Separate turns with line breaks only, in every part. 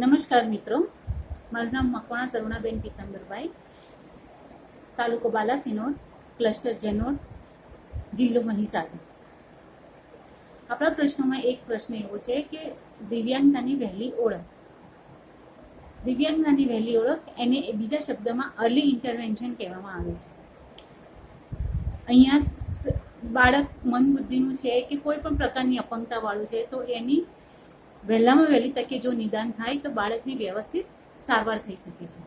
નમસ્કાર મિત્રો, મારું નામ મકવાણા તરુણાબેન પીતમ્બરભાઈ, તાલુકો બાલાસિનોર, ક્લસ્ટર જનોડ, જિલ્લો મહીસાગર. આપણા પ્રશ્નોમાં એક પ્રશ્ન એવો છે કે દિવ્યાંગતાની વહેલી ઓળખ. દિવ્યાંગતાની વહેલી ઓળખ એને બીજા શબ્દમાં અર્લી ઇન્ટરવેન્શન કહેવામાં આવે છે. અહીંયા બાળક મંદબુદ્ધિનું છે કે કોઈ પણ પ્રકારની અપંગતાવાળું છે તો એની વહેલામાં વહેલી તકે જો નિદાન થાય તો બાળકની વ્યવસ્થિત સારવાર થઈ શકે છે.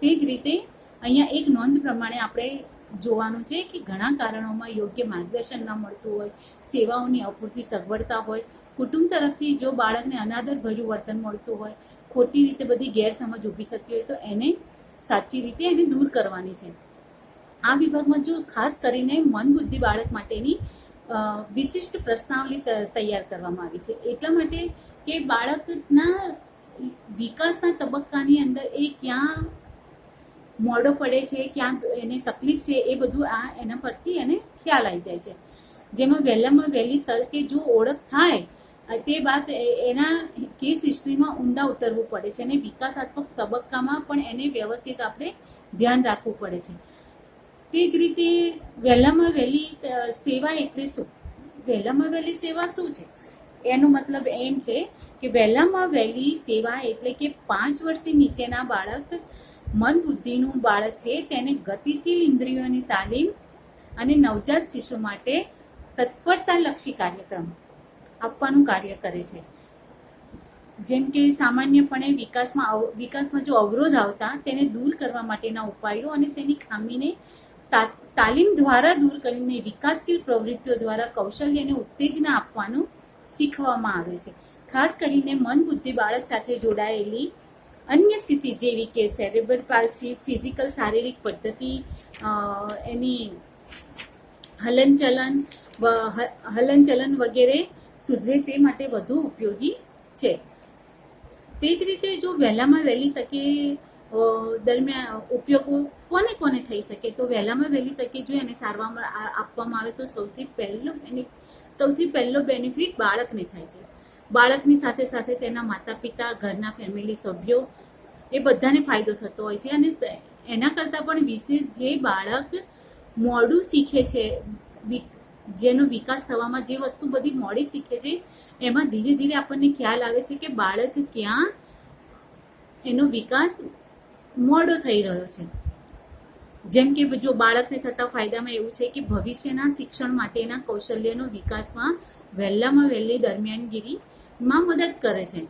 તે જ રીતે અહીંયા એક નોંધ પ્રમાણે આપણે જોવાનું છે કે ઘણા કારણોમાં યોગ્ય માર્ગદર્શન ન મળતું હોય, સેવાઓની અપૂરતી સગવડતા હોય, કુટુંબ તરફથી જો બાળકને અનાદરભર્યું વર્તન મળતું હોય, ખોટી રીતે બધી ગેરસમજ ઊભી થતી હોય તો એને સાચી રીતે એને દૂર કરવાની છે. આ વિભાગમાં જો ખાસ કરીને મંદબુદ્ધિ બાળક માટેની વિશિષ્ટ પ્રશ્નાવલી તૈયાર કરવામાં આવી છે. એટલા માટે કે બાળકના વિકાસના તબક્કાની અંદર એ ક્યાં મોડો પડે છે, ક્યાં એને તકલીફ છે, એ બધું એના પરથી એને ખ્યાલ આવી જાય છે. જેમાં વહેલામાં વહેલી તકે જો ઓળખ થાય તે બાદ એના કેસ હિસ્ટ્રીમાં ઊંડા ઉતરવું પડે છે અને વિકાસાત્મક તબક્કામાં પણ એને વ્યવસ્થિત આપણે ધ્યાન રાખવું પડે છે. તે જ રીતે વહેલામાં વહેલી સેવા એટલે શું? વહેલામાં વહેલી સેવા શું છે? એનો મતલબ એમ છે કે વહેલામાં વહેલી સેવા એટલે કે 5 વર્ષથી નીચેના બાળક, મંદબુદ્ધિનું બાળક છે, તેને ગતિશીલ ઇન્દ્રિયોની તાલીમ અને નવજાત શિશુ માટે તત્પરતાલક્ષી કાર્યક્રમ આપવાનું કાર્ય કરે છે. જેમ કે સામાન્યપણે વિકાસમાં જો અવરોધ આવતા તેને દૂર કરવા માટેના ઉપાયો અને તેની ખામીને તાલીમ દ્વારા દૂર કરીને વિકાસશીલ પ્રવૃત્તિઓ દ્વારા કૌશલ્યને ઉત્તેજના આપવાનું શીખવામાં આવે છે. ખાસ કરીને મંદબુદ્ધિ બાળક સાથે જોડાયેલી અન્ય સ્થિતિ જેવી કે સેરેબ્રલ પાલ્સી, ફિઝિકલ શારીરિક પદ્ધતિ, એની હલનચલન વગેરે સુધરે તે માટે વધુ ઉપયોગી છે. તે જ રીતે જો વહેલામાં વહેલી તકે દરમિયાન ઉપયોગો કોને થઈ શકે, તો વહેલામાં વહેલી તકે જો એને સારવાર આપવામાં આવે તો સૌથી પહેલો બેનિફિટ બાળકને થાય છે. બાળકની સાથે સાથે તેના માતા પિતા, ઘરના ફેમિલી સભ્યો એ બધાને ફાયદો થતો હોય છે. અને એના કરતાં પણ વિશેષ જે બાળક મોડું શીખે છે, જેનો વિકાસ થવામાં જે વસ્તુ બધી મોડી શીખે છે, એમાં ધીરે ધીરે આપણને ખ્યાલ આવે છે કે બાળક ક્યાં એનો વિકાસ મોડો થઈ રહ્યો છે. જેમ કે જો બાળકને થતા ફાયદામાં એવું છે કે ભવિષ્યના શિક્ષણ માટેના કૌશલ્યનો વિકાસમાં વહેલામાં વહેલી દરમિયાનગીરીમાં મદદ કરે છે.